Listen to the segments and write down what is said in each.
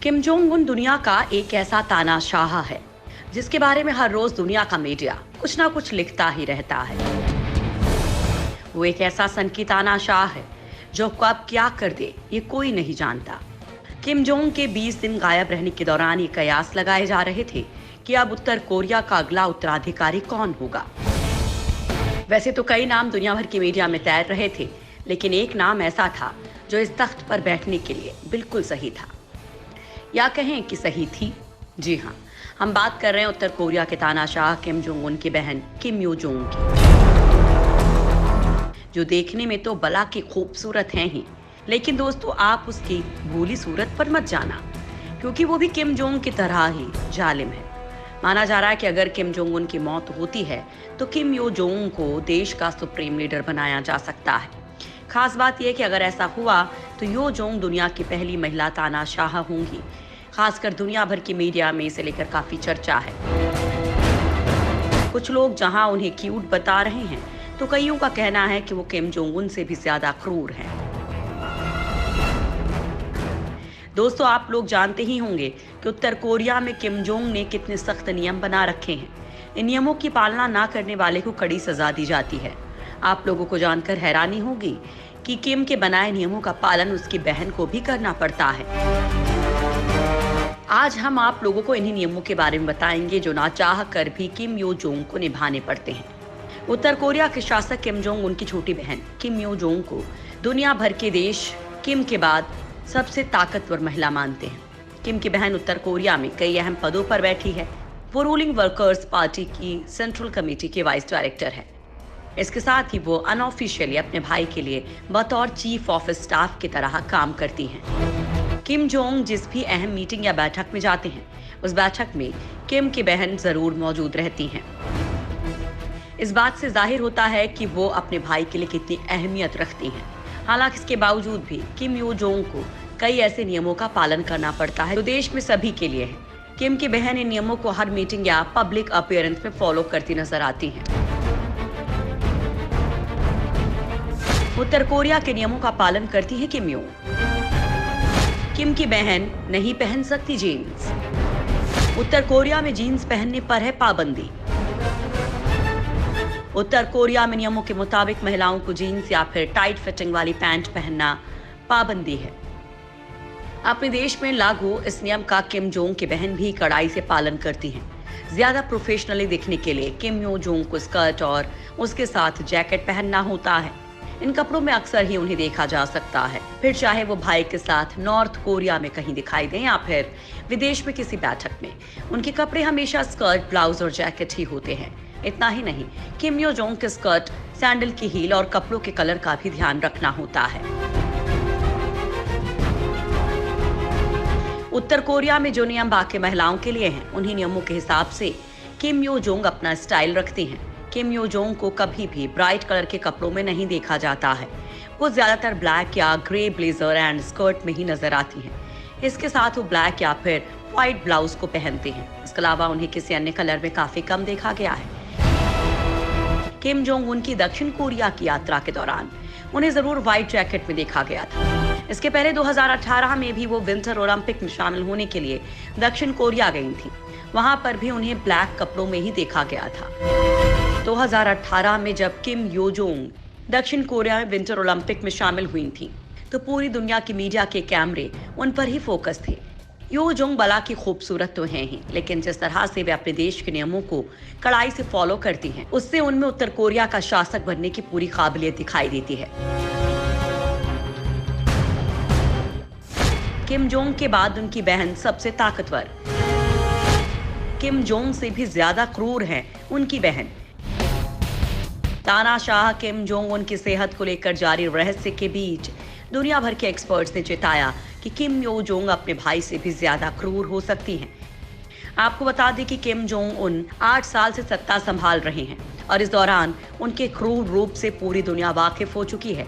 Kim Jong Un दुनिया का एक ऐसा तानाशाह है जिसके बारे में हर रोज दुनिया का मीडिया कुछ ना कुछ लिखता ही रहता है। वो एक ऐसा सनकी तानाशाह है जो कब क्या कर दे ये कोई नहीं जानता। किम जोंग के 20 दिन गायब रहने के दौरान ये कयास लगाए जा रहे थे कि अब उत्तर कोरिया का अगला उत्तराधिकारी कौन होगा। वैसे तो कई नाम दुनिया भर की मीडिया में तैर रहे थे, लेकिन एक नाम ऐसा था जो इस तख्त पर बैठने के लिए बिल्कुल सही था, या कहें कि सही थी। जी हाँ, हम बात कर रहे हैं उत्तर कोरिया के तानाशाह किम जोंग उन की बहन किम यो जोंग की, जो देखने में तो बला की खूबसूरत हैं ही, लेकिन दोस्तों आप उसकी भूली सूरत पर मत जाना, क्योंकि वो भी किम जोंग की तरह ही जालिम है। माना जा रहा है कि अगर किम जोंग उन की मौत होती है तो किम यो जोंग को देश का सुप्रीम लीडर बनाया जा सकता है। खास बात यह कि अगर ऐसा हुआ तो यो जोंग दुनिया की पहली महिला तानाशाह होंगी। खासकर दुनिया भर की मीडिया में इसे लेकर काफी चर्चा है। कुछ लोग जहां उन्हें क्यूट बता रहे हैं, तो कईयों का कहना है कि वो किम जोंग उन से भी ज्यादा क्रूर हैं। दोस्तों आप लोग जानते ही होंगे कि उत्तर कोरिया में किम जोंग ने कितने सख्त नियम बना रखे हैं। इन नियमों की पालना ना करने वाले को कड़ी सजा दी जाती है। आप लोगों को जानकर हैरानी होगी कि किम के बनाए नियमों का पालन उसकी बहन को भी करना पड़ता है। आज हम आप लोगों को इन्हीं नियमों के बारे में बताएंगे जो ना चाह कर भी किम यो जोंग को निभाने पड़ते हैं। उत्तर कोरिया के शासक किम जोंग उनकी छोटी बहन किम यो जोंग को दुनिया भर के देश किम के बाद सबसे ताकतवर महिला मानते हैं। किम की बहन उत्तर कोरिया में कई अहम पदों पर बैठी है। वो रूलिंग वर्कर्स पार्टी की सेंट्रल कमेटी के वाइस डायरेक्टर है। इसके साथ ही वो अनऑफिशियली अपने भाई के लिए बतौर चीफ ऑफ स्टाफ की तरह काम करती हैं। किम जोंग जिस भी अहम मीटिंग या बैठक में जाते हैं, उस बैठक में किम की बहन जरूर मौजूद रहती हैं। इस बात से जाहिर होता है कि वो अपने भाई के लिए कितनी अहमियत रखती हैं। हालांकि इसके बावजूद भी किम यो जोंग को कई ऐसे नियमों का पालन करना पड़ता है जो देश में सभी के लिए है। किम की बहन इन नियमों को हर मीटिंग या पब्लिक अपीयरेंस में फॉलो करती नजर आती हैं। उत्तर कोरिया के नियमों का पालन करती है किम यो। किम की बहन नहीं पहन सकती जीन्स। उत्तर कोरिया में जीन्स पहनने पर है पाबंदी। उत्तर कोरिया में नियमों के मुताबिक महिलाओं को जीन्स या फिर टाइट फिटिंग वाली पैंट पहनना पाबंदी है। अपने देश में लागू इस नियम का किम जोंग की बहन भी कड़ाई से पालन करती हैं। ज्यादा प्रोफेशनली दिखने के लिए किम यो जोंग को स्कर्ट और उसके साथ जैकेट पहनना होता है। इन कपड़ों में अक्सर ही उन्हें देखा जा सकता है, फिर चाहे वो भाई के साथ नॉर्थ कोरिया में कहीं दिखाई दें या फिर विदेश में किसी बैठक में। उनके कपड़े हमेशा स्कर्ट, ब्लाउज और जैकेट ही होते हैं। इतना ही नहीं, किम यो जोंग के स्कर्ट, सैंडल की हील और कपड़ों के कलर का भी ध्यान रखना होता है। उत्तर कोरिया में जो नियम बाकी महिलाओं के लिए हैं, उन्हीं नियमों के हिसाब से किम यो जोंग अपना स्टाइल रखती हैं। किम यो जोंग को कभी भी ब्राइट कलर के कपड़ों में नहीं देखा जाता है। वो ज्यादातर ब्लैक या ग्रे ब्लेजर एंड स्कर्ट में ही नजर आती हैं। इसके साथ वो ब्लैक या फिर व्हाइट ब्लाउज को पहनते हैं। इसके अलावा उन्हें किसी अन्य कलर में काफी कम देखा गया है। किम जोंग उनकी दक्षिण कोरिया की यात्रा के दौरान उन्हें जरूर व्हाइट जैकेट में देखा गया था। इसके पहले 2018 में भी वो विंटर ओलंपिक में शामिल होने के लिए दक्षिण कोरिया गई थी। वहां पर भी उन्हें ब्लैक कपड़ों में ही देखा गया था। 2018 में जब किम यो जोंग दक्षिण कोरिया में विंटर ओलंपिक में शामिल हुई थी, तो पूरी दुनिया की मीडिया के कैमरे उन पर ही फोकस थे। यो जोंग बला की खूबसूरत तो हैं ही, लेकिन जिस तरह से वे अपने देश के नियमों को कड़ाई से फॉलो करती हैं, उससे उनमें उत्तर कोरिया का शासक बनने की पूरी काबिलियत दिखाई देती है। किम जोंग के बाद उनकी बहन सबसे ताकतवर। किम जोंग से भी ज्यादा क्रूर हैं उनकी बहन। तानाशाह किम जोंग उन की सेहत को लेकर जारी रहस्य के बीच दुनिया भर के एक्सपर्ट्स ने चेताया कि किम यो जोंग अपने भाई से भी ज्यादा क्रूर हो सकती हैं। आपको बता दें कि किम जोंग उन 8 साल से सत्ता संभाल रहे हैं और इस दौरान उनके क्रूर रूप से पूरी दुनिया वाकिफ हो चुकी है।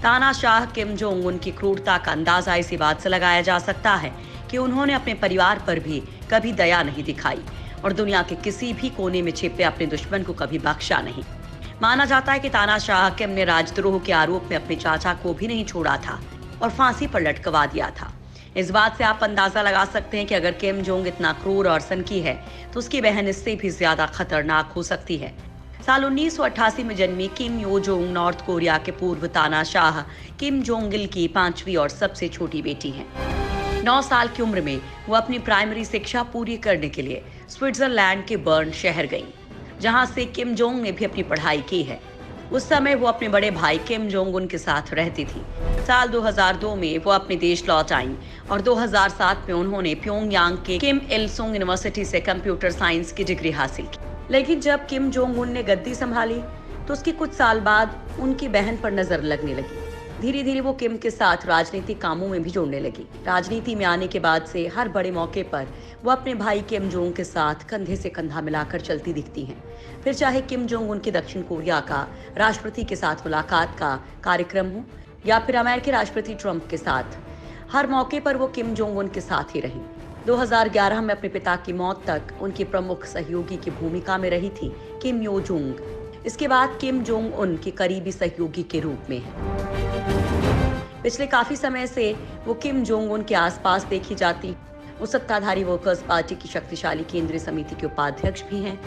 तानाशाह किम जोंग उन की क्रूरता का अंदाजा इसी बात से लगाया जा सकता है कि उन्होंने अपने परिवार पर भी कभी दया नहीं दिखाई और दुनिया के किसी भी कोने में छिपे अपने दुश्मन को कभी बख्शा नहीं। माना जाता है कि तानाशाह किम ने राजद्रोह के आरोप में अपने चाचा को भी नहीं छोड़ा था और फांसी पर लटकवा दिया था। इस बात से आप अंदाजा लगा सकते हैं कि अगर किम जोंग इतना क्रूर और सनकी है तो उसकी बहन इससे भी ज्यादा खतरनाक हो सकती है। साल 1988 में जन्मी किम यो जोंग नॉर्थ कोरिया के पूर्व तानाशाह किम जोंग इल की 5वीं और सबसे छोटी बेटी हैं। 9 साल की उम्र में वो अपनी प्राइमरी शिक्षा पूरी करने के लिए स्विट्जरलैंड के बर्न शहर गईं, जहां से किम जोंग ने भी अपनी पढ़ाई की है। उस समय वो अपने बड़े भाई किम जोंग उन के साथ रहती थी। साल 2002 में वो अपने देश लौट आईं और 2007 में उन्होंने प्योंगयांग के किम इल सुंग यूनिवर्सिटी से कंप्यूटर साइंस की डिग्री हासिल की। लेकिन जब किम जोंग उन ने गद्दी संभाली तो उसके कुछ साल बाद उनकी बहन पर नजर लगने लगी। धीरे धीरे वो किम के साथ राजनीतिक कामों में भी जुड़ने लगी। राजनीति में आने के बाद से हर बड़े मौके पर वो अपने भाई किम जोंग के साथ कंधे से कंधा मिलाकर चलती दिखती हैं। फिर चाहे किम जोंग उनके दक्षिण कोरिया का राष्ट्रपति के साथ मुलाकात का कार्यक्रम हो या फिर अमेरिकी राष्ट्रपति ट्रंप के साथ, हर मौके पर वो किम जोंग उन के साथ ही रही। 2011 में अपने पिता की मौत तक उनकी प्रमुख सहयोगी की भूमिका में रही थी किम यो जोंग। इसके बाद किम जोंग उन के करीबी सहयोगी के रूप में है। पिछले काफी समय से वो किम जोंग उन के आसपास देखी जाती। वो सत्ताधारी वर्कर्स पार्टी की शक्तिशाली केंद्रीय समिति के उपाध्यक्ष भी हैं।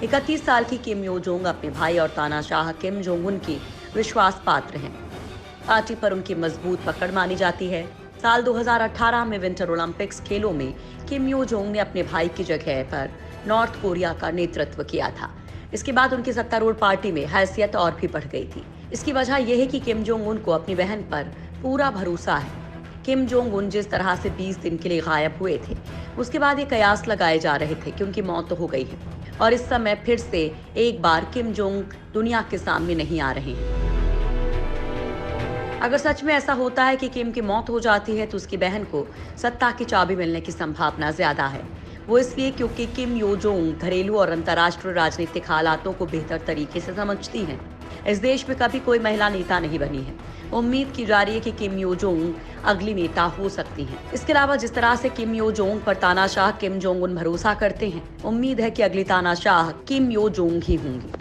31 साल की किम यो जोंग अपने भाई और तानाशाह किम जोंग उन की विश्वास पात्र हैं। पार्टी पर उनकी मजबूत पकड़ मानी जाती है। साल 2018 में विंटर ओलंपिक्स खेलों में किम यो जोंग ने अपने भाई की जगह पर नॉर्थ कोरिया का नेतृत्व किया था। इसके बाद उनकी सत्तारूढ़ पार्टी में हैसियत और भी बढ़ गई थी। इसकी वजह यह है कि किम जोंग उन को अपनी बहन पर पूरा भरोसा है। किम जोंग उन जिस तरह से 20 दिन के लिए गायब हुए थे, उसके बाद ये कयास लगाए जा रहे थे कि उनकी मौत तो हो गई है और इस समय फिर से एक बार किम जोंग दुनिया के सामने नहीं आ रहे हैं। अगर सच में ऐसा होता है कि किम की मौत हो जाती है तो उसकी बहन को सत्ता की चाबी मिलने की संभावना ज्यादा है। वो इसलिए क्योंकि किम यो जोंग घरेलू और अंतर्राष्ट्रीय राजनीतिक हालातों को बेहतर तरीके से समझती हैं। इस देश में कभी कोई महिला नेता नहीं बनी है। उम्मीद की जा रही है कि किम यो जोंग अगली नेता हो सकती हैं। इसके अलावा जिस तरह से किम यो जोंग पर तानाशाह किम जोंग उन भरोसा करते हैं, उम्मीद है कि अगली तानाशाह किम यो जोंग ही होंगी।